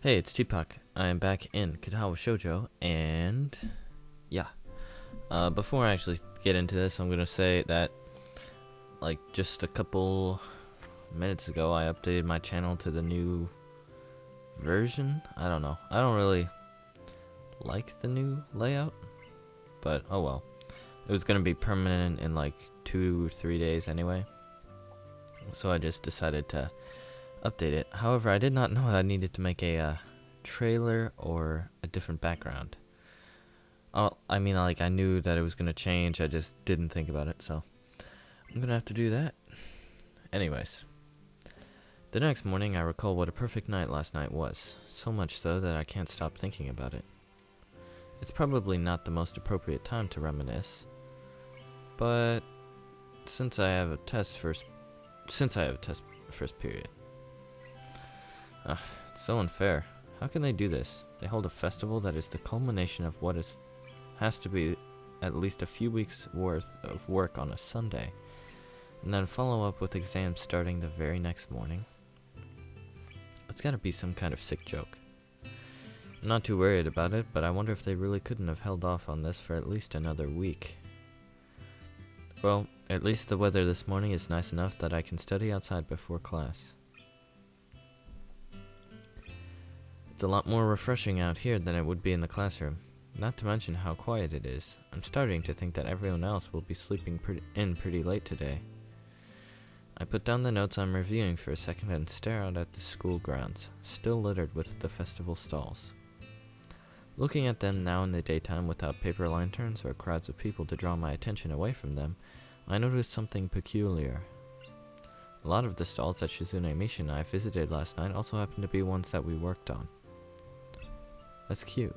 Hey, it's Tpok. I am back in Katawa Shoujo, and yeah. Before I actually get into this, I'm gonna say that, just a couple minutes ago, I updated my channel to the new version. I don't know. I don't really like the new layout, but oh well. It was gonna be permanent in like 2 or 3 days anyway, so I just decided to update it. However, I did not know I needed to make a trailer or a different background. I knew that it was gonna change. I just didn't think about it, so I'm gonna have to do that. Anyways, the next morning I recall what a perfect night last night was, so much so that I can't stop thinking about it. It's probably not the most appropriate time to reminisce, but since I have a test first period. It's so unfair. How can they do this? They hold a festival that is the culmination of what has to be at least a few weeks worth of work on a Sunday, and then follow up with exams starting the very next morning. It's gotta be some kind of sick joke. I'm not too worried about it, but I wonder if they really couldn't have held off on this for at least another week. Well, at least the weather this morning is nice enough that I can study outside before class. It's a lot more refreshing out here than it would be in the classroom, not to mention how quiet it is. I'm starting to think that everyone else will be sleeping pretty late today. I put down the notes I'm reviewing for a second and stare out at the school grounds, still littered with the festival stalls. Looking at them now in the daytime without paper lanterns or crowds of people to draw my attention away from them, I noticed something peculiar. A lot of the stalls that Shizune, Misha, and I visited last night also happened to be ones that we worked on. That's cute.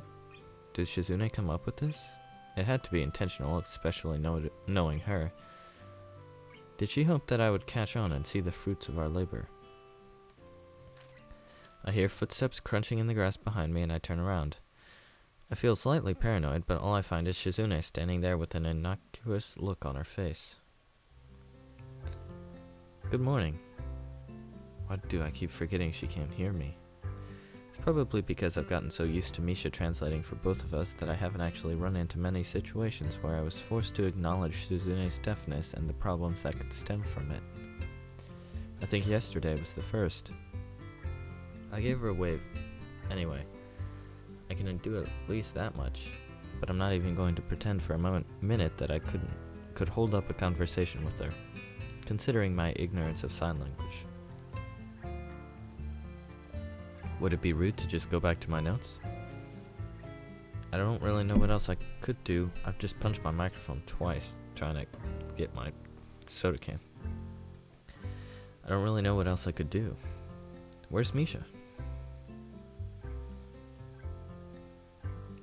Did Shizune come up with this? It had to be intentional, especially knowing her. Did she hope that I would catch on and see the fruits of our labor? I hear footsteps crunching in the grass behind me and I turn around. I feel slightly paranoid, but all I find is Shizune standing there with an innocuous look on her face. Good morning. Why do I keep forgetting she can't hear me? It's probably because I've gotten so used to Misha translating for both of us that I haven't actually run into many situations where I was forced to acknowledge Shizune's deafness and the problems that could stem from it. I think yesterday was the first. I gave her a wave. Anyway, I can do at least that much, but I'm not even going to pretend for a minute that I could hold up a conversation with her, considering my ignorance of sign language. Would it be rude to just go back to my notes? I don't really know what else I could do. I've just punched my microphone twice trying to get my soda can. I don't really know what else I could do. Where's Misha?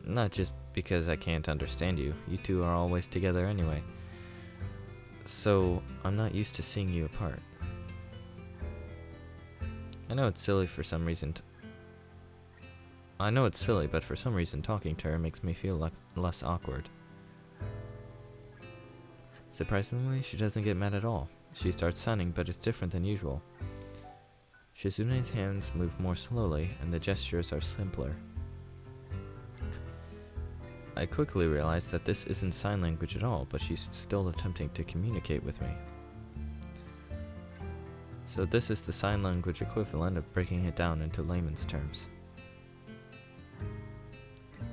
Not just because I can't understand you. You two are always together anyway. So, I'm not used to seeing you apart. I know it's silly, but for some reason talking to her makes me feel less awkward. Surprisingly, she doesn't get mad at all. She starts signing, but it's different than usual. Shizune's hands move more slowly, and the gestures are simpler. I quickly realize that this isn't sign language at all, but she's still attempting to communicate with me. So this is the sign language equivalent of breaking it down into layman's terms.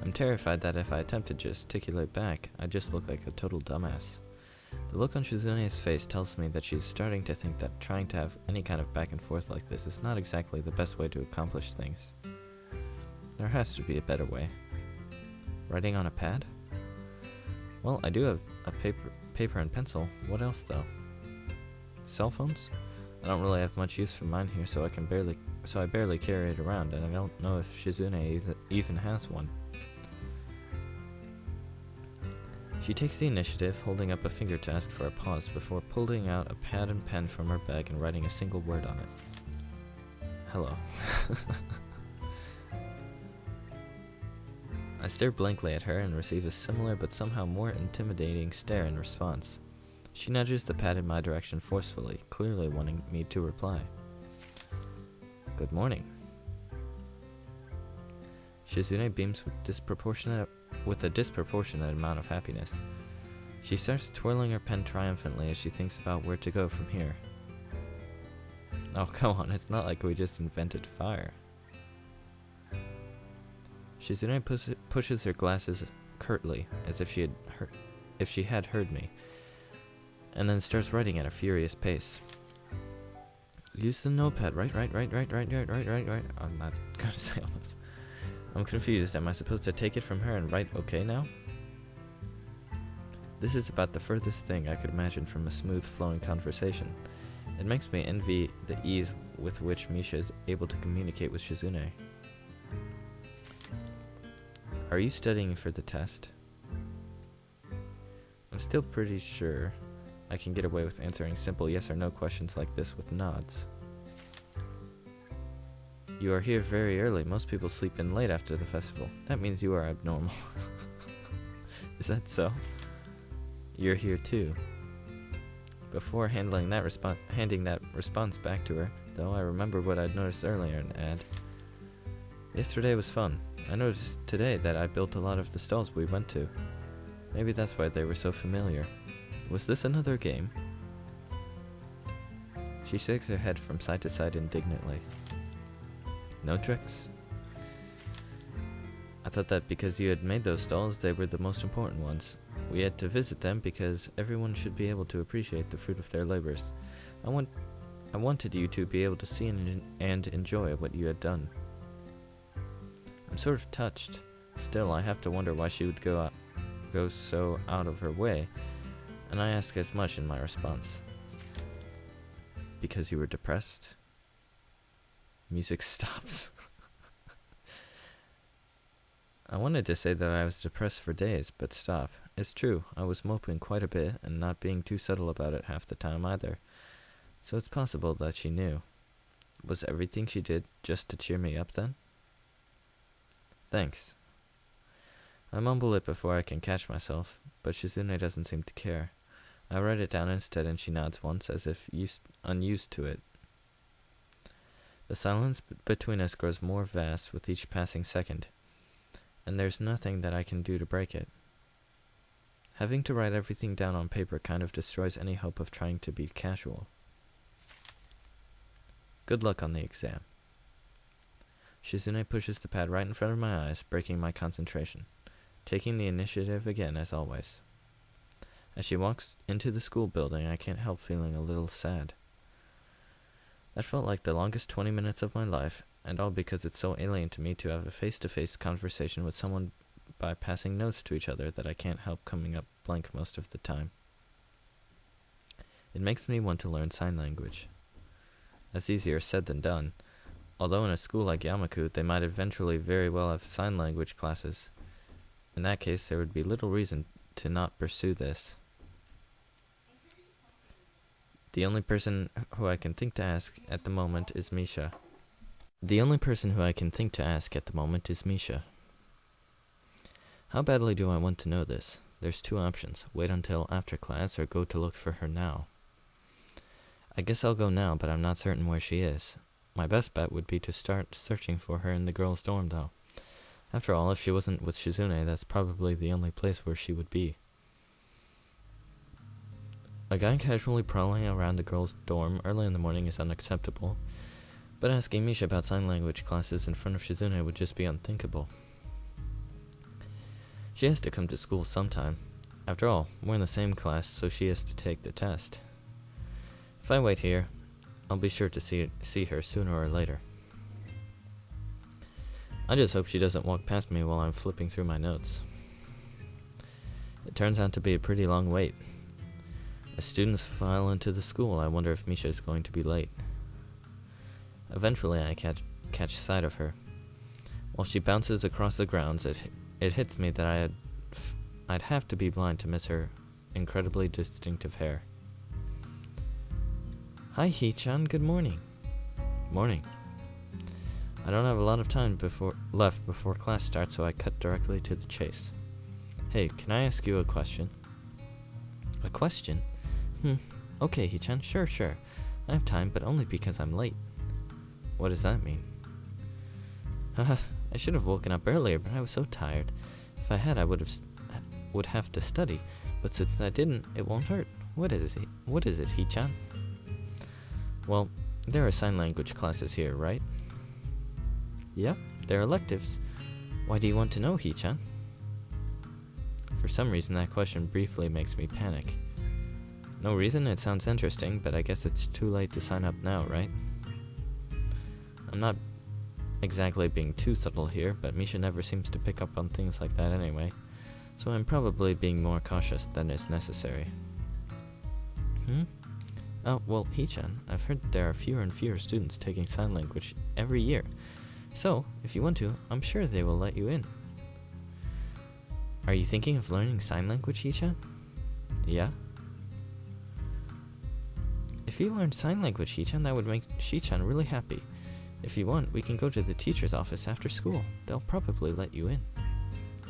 I'm terrified that if I attempt to gesticulate back, I just look like a total dumbass. The look on Shizune's face tells me that she's starting to think that trying to have any kind of back and forth like this is not exactly the best way to accomplish things. There has to be a better way. Writing on a pad? Well, I do have a paper and pencil. What else though? Cell phones? I don't really have much use for mine here, so I barely carry it around, and I don't know if Shizune even has one. She takes the initiative, holding up a finger to ask for a pause before pulling out a pad and pen from her bag and writing a single word on it. Hello. I stare blankly at her and receive a similar but somehow more intimidating stare in response. She nudges the pad in my direction forcefully, clearly wanting me to reply. Good morning. Shizune beams with a disproportionate amount of happiness. She starts twirling her pen triumphantly as she thinks about where to go from here. Oh, come on, it's not like we just invented fire. Shizune pushes her glasses curtly, as if she had heard me, and then starts writing at a furious pace. Use the notepad, right. I'm not gonna say all this. I'm confused. Am I supposed to take it from her and write okay now? This is about the furthest thing I could imagine from a smooth flowing conversation. It makes me envy the ease with which Misha is able to communicate with Shizune. Are you studying for the test? I'm still pretty sure I can get away with answering simple yes or no questions like this with nods. You are here very early. Most people sleep in late after the festival. That means you are abnormal. Is that so? You're here too. Before handing that response back to her, though, I remember what I'd noticed earlier and add. Yesterday was fun. I noticed today that I built a lot of the stalls we went to. Maybe that's why they were so familiar. Was this another game? She shakes her head from side to side indignantly. No tricks? I thought that because you had made those stalls, they were the most important ones. We had to visit them because everyone should be able to appreciate the fruit of their labors. I wanted you to be able to see and enjoy what you had done. I'm sort of touched. Still, I have to wonder why she would go so out of her way, and I ask as much in my response. Because you were depressed? Music stops. I wanted to say that I was depressed for days, but stop. It's true, I was moping quite a bit and not being too subtle about it half the time either. So it's possible that she knew. Was everything she did just to cheer me up then? Thanks. I mumble it before I can catch myself, but Shizune doesn't seem to care. I write it down instead and she nods once as if unused to it. The silence between us grows more vast with each passing second, and there's nothing that I can do to break it. Having to write everything down on paper kind of destroys any hope of trying to be casual. Good luck on the exam. Shizune pushes the pad right in front of my eyes, breaking my concentration, taking the initiative again as always. As she walks into the school building, I can't help feeling a little sad. That felt like the longest 20 minutes of my life, and all because it's so alien to me to have a face-to-face conversation with someone by passing notes to each other that I can't help coming up blank most of the time. It makes me want to learn sign language. That's easier said than done. Although in a school like Yamaku, they might eventually very well have sign language classes. In that case, there would be little reason to not pursue this. The only person who I can think to ask at the moment is Misha. How badly do I want to know this? There's two options. Wait until after class or go to look for her now. I guess I'll go now, but I'm not certain where she is. My best bet would be to start searching for her in the girls' dorm, though. After all, if she wasn't with Shizune, that's probably the only place where she would be. A guy casually prowling around the girls' dorm early in the morning is unacceptable, but asking Misha about sign language classes in front of Shizune would just be unthinkable. She has to come to school sometime. After all, we're in the same class, so she has to take the test. If I wait here, I'll be sure to see her sooner or later. I just hope she doesn't walk past me while I'm flipping through my notes. It turns out to be a pretty long wait. As students file into the school, I wonder if Misha is going to be late. Eventually, I catch sight of her. While she bounces across the grounds, it hits me that I'd have to be blind to miss her incredibly distinctive hair. Hi, Hee-chan. Good morning. Morning. I don't have a lot of time left before class starts, so I cut directly to the chase. Hey, can I ask you a question? A question? Okay, Hee-chan, sure. I have time, but only because I'm late. What does that mean? Haha, I should have woken up earlier, but I was so tired. If I had, I would have to study, but since I didn't, it won't hurt. What is it, Hee-chan? Well, there are sign language classes here, right? Yep, they're electives. Why do you want to know, Hee-chan? For some reason, that question briefly makes me panic. No reason, it sounds interesting, but I guess it's too late to sign up now, right? I'm not exactly being too subtle here, but Misha never seems to pick up on things like that anyway, so I'm probably being more cautious than is necessary. Oh, well, Hee-chan, I've heard there are fewer and fewer students taking sign language every year, so if you want to, I'm sure they will let you in. Are you thinking of learning sign language, Hee-chan? Yeah? If you learned sign language, Hee-chan, that would make Shi-chan really happy. If you want, we can go to the teacher's office after school. They'll probably let you in.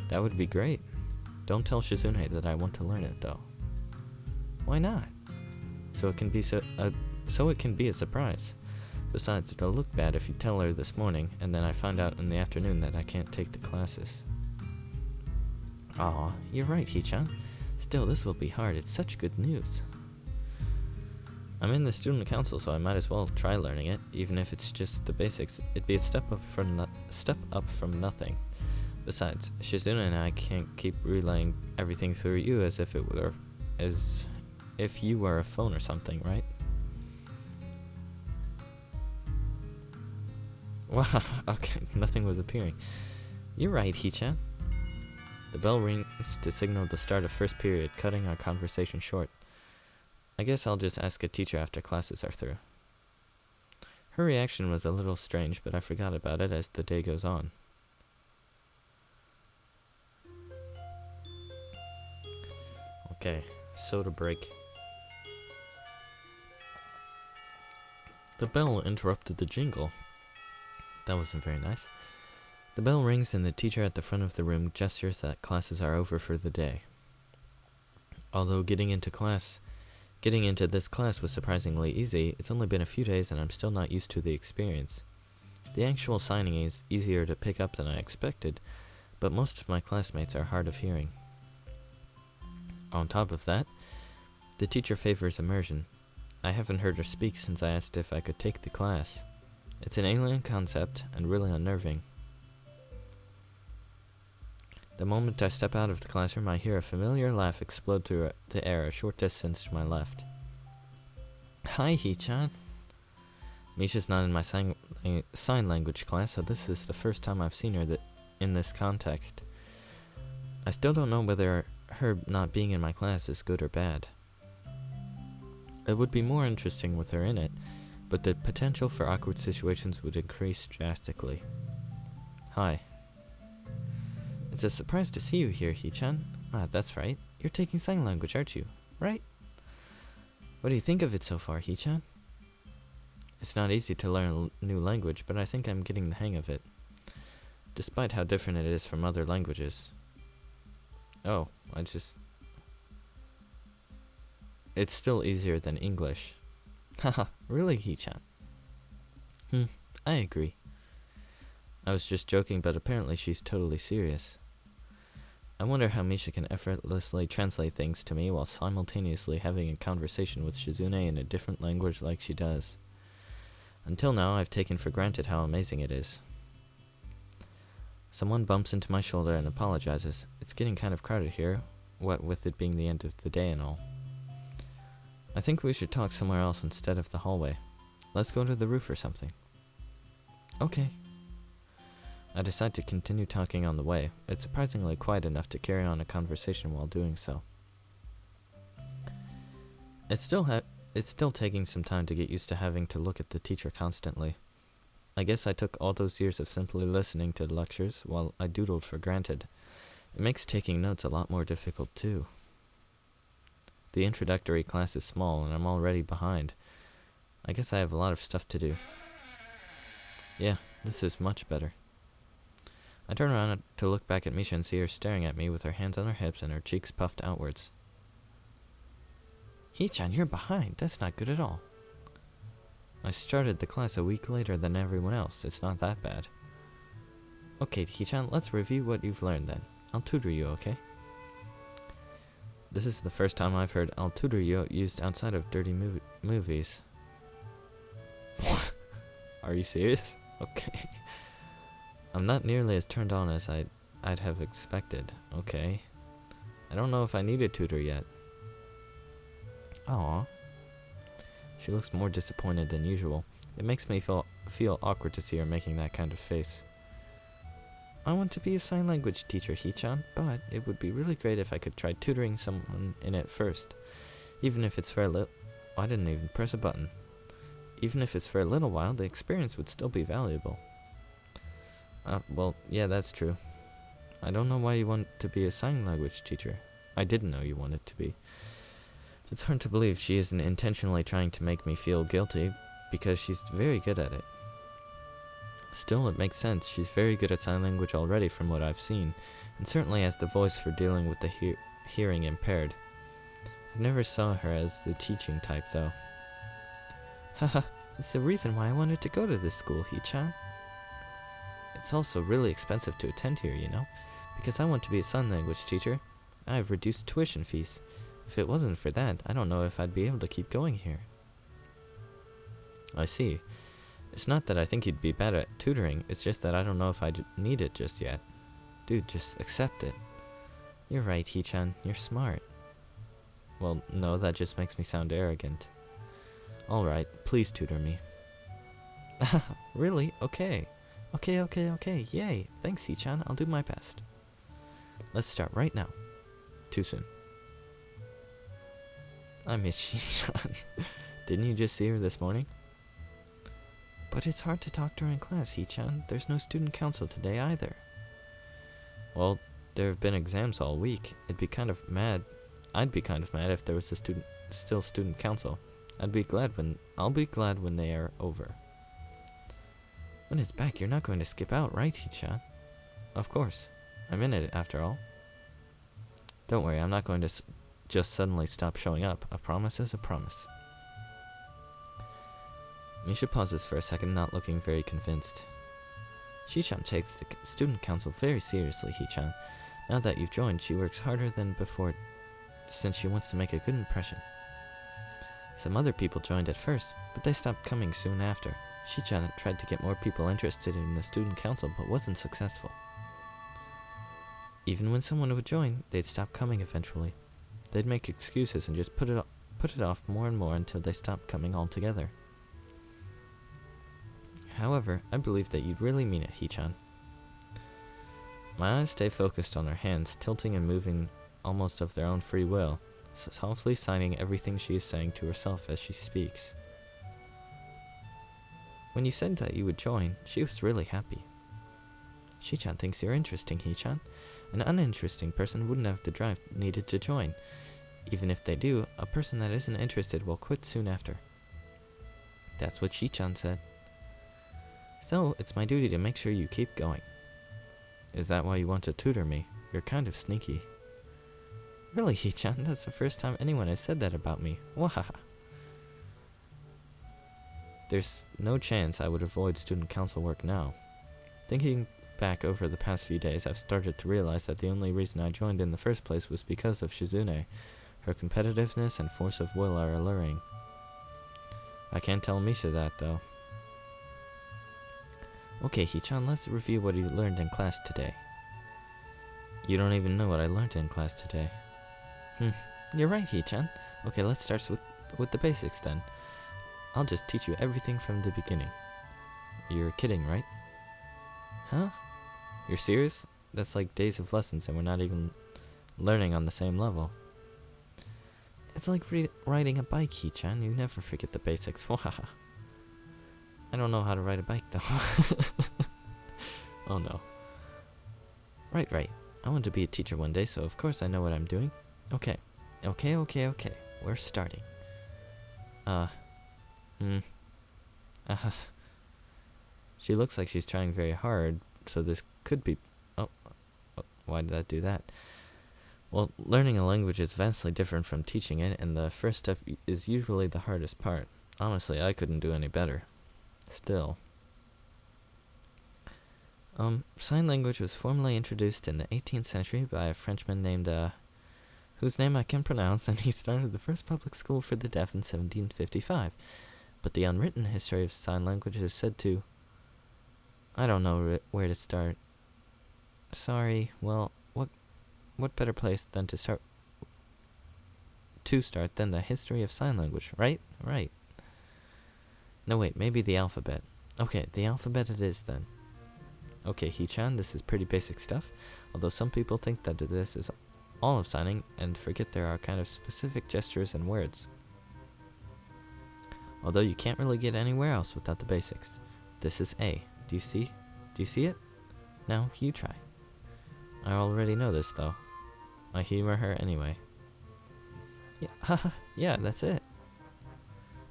That would be great. Don't tell Shizune that I want to learn it, though. Why not? So it can be a surprise. Besides, it'll look bad if you tell her this morning, and then I find out in the afternoon that I can't take the classes. Aw, you're right, Hee-chan. Still, this will be hard. It's such good news. I'm in the student council, so I might as well try learning it, even if it's just the basics. It'd be a step up from nothing. Besides, Shizune and I can't keep relaying everything through you as if you were a phone or something, right? Wow, okay, nothing was appearing. You're right, Hee-chan. The bell rings to signal the start of first period, cutting our conversation short. I guess I'll just ask a teacher after classes are through. Her reaction was a little strange, but I forgot about it as the day goes on. Okay, soda break. The bell interrupted the jingle. That wasn't very nice. The bell rings and the teacher at the front of the room gestures that classes are over for the day. Although getting into this class was surprisingly easy, it's only been a few days and I'm still not used to the experience. The actual signing is easier to pick up than I expected, but most of my classmates are hard of hearing. On top of that, the teacher favors immersion. I haven't heard her speak since I asked if I could take the class. It's an alien concept and really unnerving. The moment I step out of the classroom, I hear a familiar laugh explode through the air a short distance to my left. Hi, Hee-chan. Misha's not in my sign language class, so this is the first time I've seen her in this context. I still don't know whether her not being in my class is good or bad. It would be more interesting with her in it, but the potential for awkward situations would increase drastically. Hi. It's a surprise to see you here, Hee-chan. Ah, that's right. You're taking sign language, aren't you? Right? What do you think of it so far, Hee-chan? It's not easy to learn a new language, but I think I'm getting the hang of it, despite how different it is from other languages. Oh, it's still easier than English. Haha, really, Hee-chan? I agree. I was just joking, but apparently she's totally serious. I wonder how Misha can effortlessly translate things to me while simultaneously having a conversation with Shizune in a different language like she does. Until now, I've taken for granted how amazing it is. Someone bumps into my shoulder and apologizes. It's getting kind of crowded here, what with it being the end of the day and all. I think we should talk somewhere else instead of the hallway. Let's go to the roof or something. Okay. I decide to continue talking on the way. It's surprisingly quiet enough to carry on a conversation while doing so. It's still taking some time to get used to having to look at the teacher constantly. I guess I took all those years of simply listening to the lectures while I doodled for granted. It makes taking notes a lot more difficult too. The introductory class is small and I'm already behind. I guess I have a lot of stuff to do. Yeah, this is much better. I turn around to look back at Misha and see her staring at me with her hands on her hips and her cheeks puffed outwards. Hee-chan, you're behind. That's not good at all. I started the class a week later than everyone else. It's not that bad. Okay, Hichan, let's review what you've learned then. I'll tutor you, okay? This is the first time I've heard I'll tutor you used outside of dirty movies. Are you serious? Okay. I'm not nearly as turned on as I'd have expected. Okay. I don't know if I need a tutor yet. Aww. She looks more disappointed than usual. It makes me feel awkward to see her making that kind of face. I want to be a sign language teacher, Hichan, but it would be really great if I could try tutoring someone in it first. Even if it's for a little... I didn't even press a button. Even if it's for a little while, the experience would still be valuable. Well, yeah, that's true. I don't know why you want to be a sign language teacher. I didn't know you wanted to be. It's hard to believe she isn't intentionally trying to make me feel guilty, because she's very good at it. Still, it makes sense. She's very good at sign language already from what I've seen, and certainly has the voice for dealing with the hearing impaired. I never saw her as the teaching type, though. Haha, it's the reason why I wanted to go to this school, Hichan. It's also really expensive to attend here, you know? Because I want to be a sign language teacher, I have reduced tuition fees. If it wasn't for that, I don't know if I'd be able to keep going here. I see. It's not that I think you'd be bad at tutoring, it's just that I don't know if I need it just yet. Dude, just accept it. You're right, Hichan, you're smart. Well, no, that just makes me sound arrogant. Alright, please tutor me. Really? Okay. Okay, yay. Thanks, Hichan, I'll do my best. Let's start right now. Too soon. I miss Hichan. Didn't you just see her this morning? But it's hard to talk during class, Hichan. There's no student council today either. Well, there have been exams all week. I'd be kind of mad if there was a student council. I'll be glad when they are over. When it's back, you're not going to skip out, right, Hichan? Of course. I'm in it, after all. Don't worry, I'm not going to just suddenly stop showing up. A promise is a promise. Misha pauses for a second, not looking very convinced. Hichan takes the student council very seriously, Hichan. Now that you've joined, she works harder than before since she wants to make a good impression. Some other people joined at first, but they stopped coming soon after. Hichan tried to get more people interested in the student council, but wasn't successful. Even when someone would join, they'd stop coming eventually. They'd make excuses and just put it off more and more until they stopped coming altogether. However, I believe that you'd really mean it, Hichan. My eyes stay focused on her hands, tilting and moving almost of their own free will, softly signing everything she is saying to herself as she speaks. When you said that you would join, she was really happy. Hichan thinks you're interesting, Hichan. An uninteresting person wouldn't have the drive needed to join. Even if they do, a person that isn't interested will quit soon after. That's what Hichan said. So, it's my duty to make sure you keep going. Is that why you want to tutor me? You're kind of sneaky. Really, Hichan? That's the first time anyone has said that about me. Wahaha. There's no chance I would avoid student council work now. Thinking back over the past few days, I've started to realize that the only reason I joined in the first place was because of Shizune. Her competitiveness and force of will are alluring. I can't tell Misha that, though. Okay, Hichan, let's review what you learned in class today. You don't even know what I learned in class today. You're right, Hichan. Okay, let's start with the basics then. I'll just teach you everything from the beginning. You're kidding, right? Huh? You're serious? That's like days of lessons and we're not even learning on the same level. It's like riding a bike, Hichan. You never forget the basics. Wahaha. I don't know how to ride a bike, though. Oh, no. Right. I want to be a teacher one day, so of course I know what I'm doing. Okay. We're starting. She looks like she's trying very hard, so this could be... Oh, why did I do that? Well, learning a language is vastly different from teaching it, and the first step is usually the hardest part. Honestly, I couldn't do any better. Still. Sign language was formally introduced in the 18th century by a Frenchman named, whose name I can pronounce, and he started the first public school for the deaf in 1755. But the unwritten history of sign language is said to... I don't know where to start. Sorry, well, what better place than to start than the history of sign language, right? Right. No, wait, maybe the alphabet. Okay, the alphabet it is then. Okay, Hichan, this is pretty basic stuff, although some people think that this is all of signing and forget there are kind of specific gestures and words. Although you can't really get anywhere else without the basics. This is A. Do you see? Do you see it? Now, you try. I already know this, though. I humor her anyway. Yeah, haha, yeah, that's it.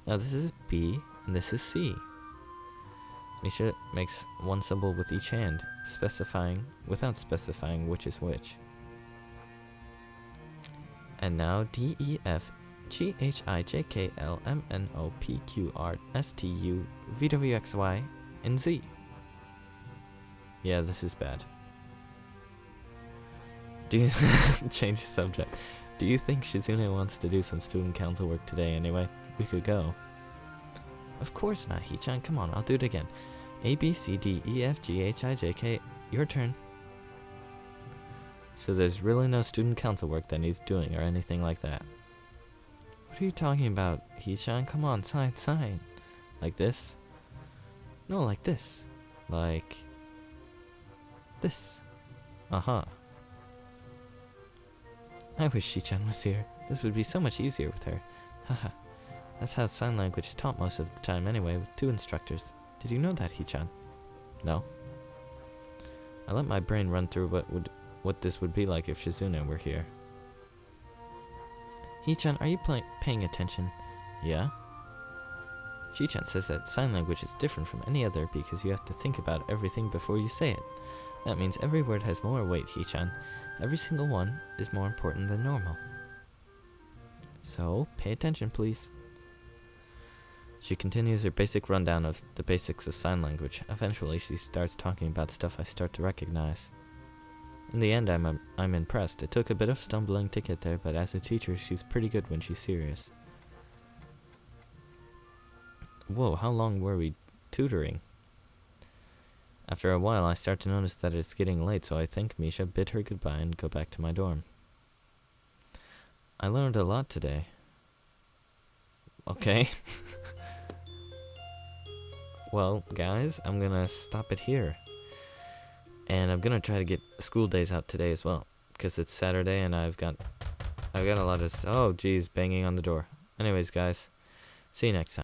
Now this is B, and this is C. Misha makes one symbol with each hand, without specifying which is which. And now D, E, F, G, H, I, J, K, L, M, N, O, P, Q, R, S, T, U, V, W, X, Y, and Z. Yeah, this is bad. Do you change the subject? Do you think Shizune wants to do some student council work today anyway? We could go. Of course not, Hichan. Come on, I'll do it again. A, B, C, D, E, F, G, H, I, J, K. Your turn. So there's really no student council work that needs doing or anything like that. What are you talking about, Hichan? Come on, sign. Like this? No, like this. Like... this. Uh-huh. I wish Hichan was here. This would be so much easier with her. Haha. That's how sign language is taught most of the time anyway, with 2 instructors. Did you know that, Hichan? No. I let my brain run through what this would be like if Shizune were here. Hichan, are you paying attention? Yeah? Hichan says that sign language is different from any other because you have to think about everything before you say it. That means every word has more weight, Hichan. Every single one is more important than normal. So, pay attention, please. She continues her basic rundown of the basics of sign language. Eventually, she starts talking about stuff I start to recognize. In the end, I'm impressed. It took a bit of stumbling to get there, but as a teacher, she's pretty good when she's serious. Whoa, how long were we tutoring? After a while, I start to notice that it's getting late, so I thank Misha, bid her goodbye, and go back to my dorm. I learned a lot today. Okay. Well, guys, I'm gonna stop it here. And I'm gonna try to get school days out today as well, because it's Saturday and I've got a lot of... oh, geez, banging on the door. Anyways, guys, see you next time.